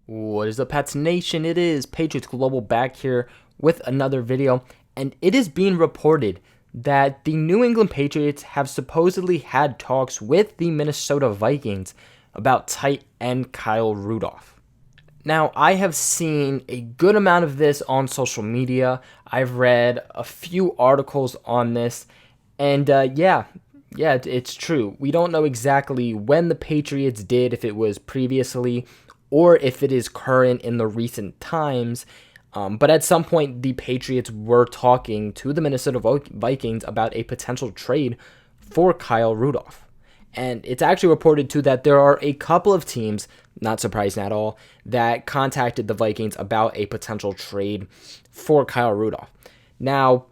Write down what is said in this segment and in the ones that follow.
What is up, Pats Nation? It is Patriots Global back here with another video, and it is being reported that the New England Patriots have supposedly had talks with the Minnesota Vikings about tight end Kyle Rudolph. Now, I have seen a good amount of this on social media. I've read a few articles on this, and it's true. We don't know exactly when the Patriots did, if it was previously or if it is current in the recent times. But at some point, the Patriots were talking to the Minnesota Vikings about a potential trade for Kyle Rudolph. And it's actually reported, too, that there are a couple of teams, not surprising at all, that contacted the Vikings about a potential trade for Kyle Rudolph. Now,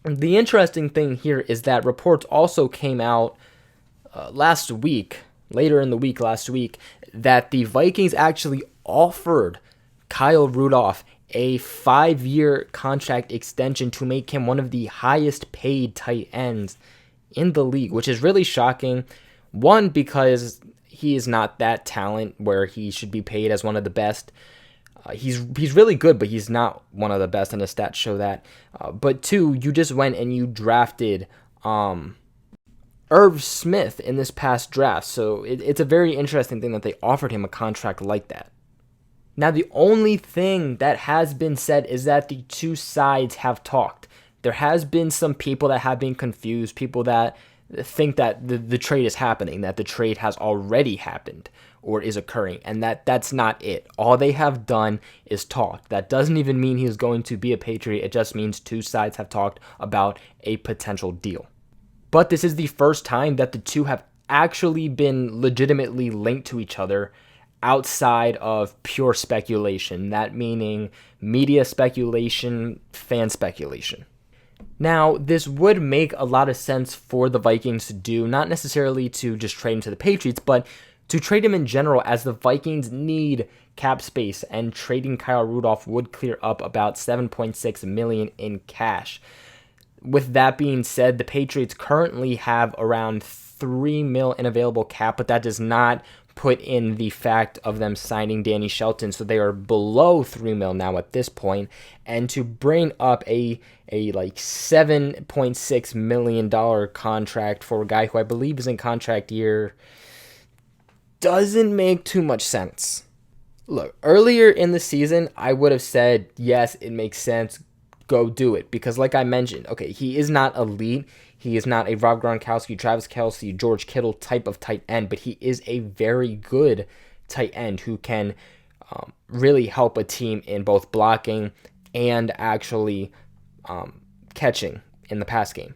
the interesting thing here is that reports also came out later in the week last week, that the Vikings actually offered Kyle Rudolph a 5-year contract extension to make him one of the highest paid tight ends in the league, which is really shocking. One, because he is not that talent where he should be paid as one of the best. He's really good, but he's not one of the best, and the stats show that. But two, you just went and you drafted Irv Smith in this past draft, so it's a very interesting thing that they offered him a contract like that. Now, the only thing that has been said is that the two sides have talked. There has been some people that have been confused, people that think that the trade is happening, that the trade has already happened or is occurring, and that's not it. All they have done is talk. That doesn't even mean he's going to be a Patriot. It just means two sides have talked about a potential deal. But this is the first time that the two have actually been legitimately linked to each other outside of pure speculation, that meaning media speculation, fan speculation. Now, this would make a lot of sense for the Vikings to do, not necessarily to just trade him to the Patriots, but to trade him in general, as the Vikings need cap space, and trading Kyle Rudolph would clear up about $7.6 million in cash. With that being said, the Patriots currently have around $3 million in available cap, but that does not put in the fact of them signing Danny Shelton, so they are below $3 million now at this point. And to bring up a like $7.6 million contract for a guy who I believe is in contract year doesn't make too much sense. Look, earlier in the season, I would have said, yes, it makes sense, go do it. Because like I mentioned, okay, he is not elite. He is not a Rob Gronkowski, Travis Kelce, George Kittle type of tight end, but he is a very good tight end who can really help a team in both blocking and actually catching in the pass game.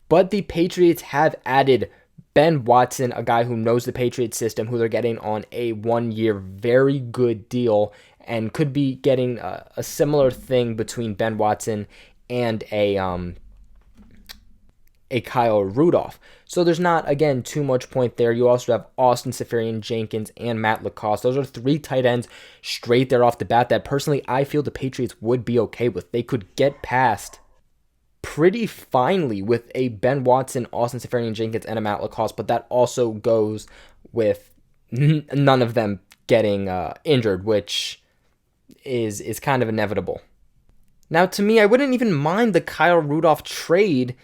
But the Patriots have added Ben Watson, a guy who knows the Patriots system, who they're getting on a 1-year very good deal, and could be getting a similar thing between Ben Watson and a Kyle Rudolph. So there's not, again, too much point there. You also have Austin Seferian-Jenkins and Matt LaCosse. Those are three tight ends straight there off the bat that personally I feel the Patriots would be okay with. They could get past pretty finely with a Ben Watson, Austin Seferian-Jenkins, and a Matt LaCosse, but that also goes with none of them getting injured, which is kind of inevitable. Now, to me, I wouldn't even mind the Kyle Rudolph trade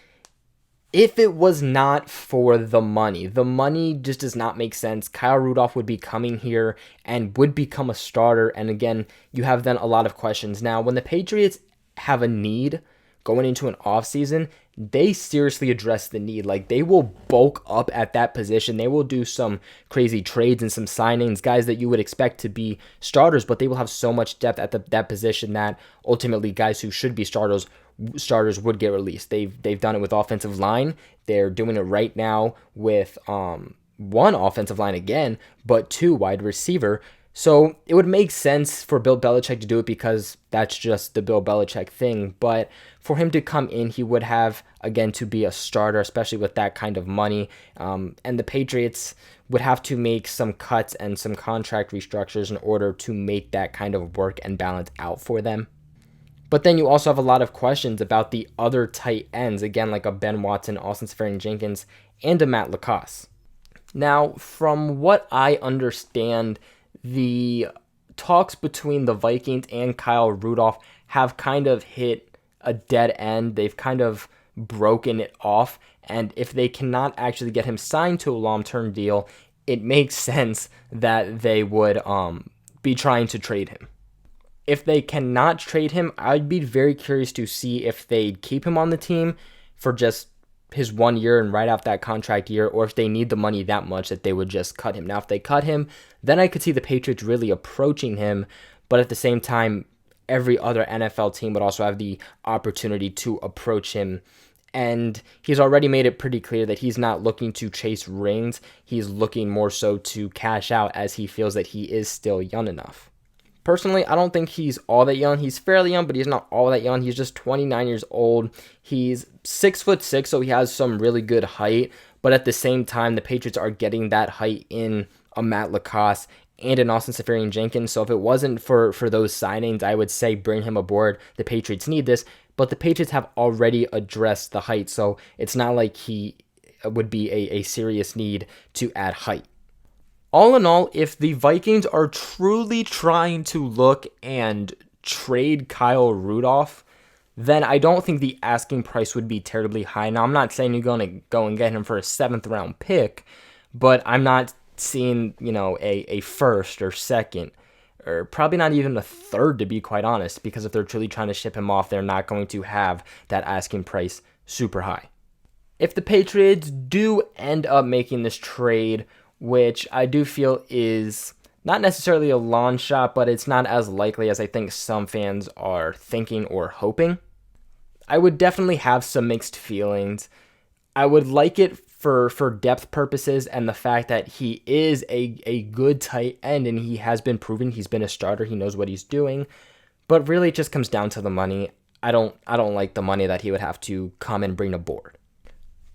if it was not for the money. The money just does not make sense. Kyle Rudolph would be coming here and would become a starter, and again, you have then a lot of questions. Now, when the Patriots have a need going into an offseason, they seriously address the need. Like, they will bulk up at that position. They will do some crazy trades and some signings, guys that you would expect to be starters, but they will have so much depth at that position that ultimately guys who should be starters would get released. They've done it with offensive line. They're doing it right now with one offensive line again, but two wide receiver. So it would make sense for Bill Belichick to do it because that's just the Bill Belichick thing. But for him to come in, he would have, again, to be a starter, especially with that kind of money. And the Patriots would have to make some cuts and some contract restructures in order to make that kind of work and balance out for them. But then you also have a lot of questions about the other tight ends, again, like a Ben Watson, Austin Seferian-Jenkins, and a Matt LaCosse. Now, from what I understand, the talks between the Vikings and Kyle Rudolph have kind of hit a dead end. They've kind of broken it off. And if they cannot actually get him signed to a long-term deal, it makes sense that they would be trying to trade him. If they cannot trade him, I'd be very curious to see if they'd keep him on the team for just his 1 year and write off that contract year, or if they need the money that much that they would just cut him. Now, if they cut him, then I could see the Patriots really approaching him, but at the same time, every other NFL team would also have the opportunity to approach him. And he's already made it pretty clear that he's not looking to chase rings. He's looking more so to cash out, as he feels that he is still young enough. Personally, I don't think he's all that young. He's fairly young, but he's not all that young. He's just 29 years old. He's 6'6", so he has some really good height. But at the same time, the Patriots are getting that height in a Matt LaCosse and an Austin Seferian-Jenkins. So if it wasn't for those signings, I would say bring him aboard. The Patriots need this. But the Patriots have already addressed the height, so it's not like he would be a serious need to add height. All in all, if the Vikings are truly trying to look and trade Kyle Rudolph, then I don't think the asking price would be terribly high. Now, I'm not saying you're going to go and get him for a 7th round pick, but I'm not seeing, a first or second, or probably not even a third, to be quite honest, because if they're truly trying to ship him off, they're not going to have that asking price super high. If the Patriots do end up making this trade, which I do feel is not necessarily a long shot, but it's not as likely as I think some fans are thinking or hoping, I would definitely have some mixed feelings. I would like it for depth purposes and the fact that he is a good tight end and he has been proven. He's been a starter. He knows what he's doing. But really, it just comes down to the money. I don't like the money that he would have to come and bring aboard.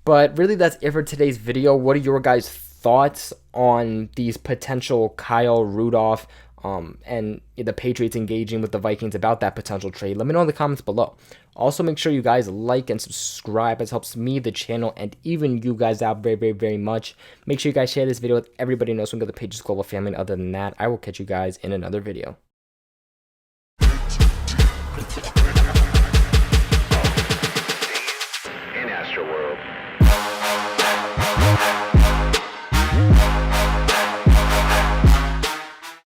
But really, that's it for today's video. What are your guys' thoughts on these potential Kyle Rudolph and the Patriots engaging with the Vikings about that potential trade? Let me know in the comments below. Also, make sure you guys like and subscribe. It helps me, the channel, and even you guys out very, very, very much. Make sure you guys share this video with everybody who knows we got the Patriots Global family. And other than that, I will catch you guys in another video.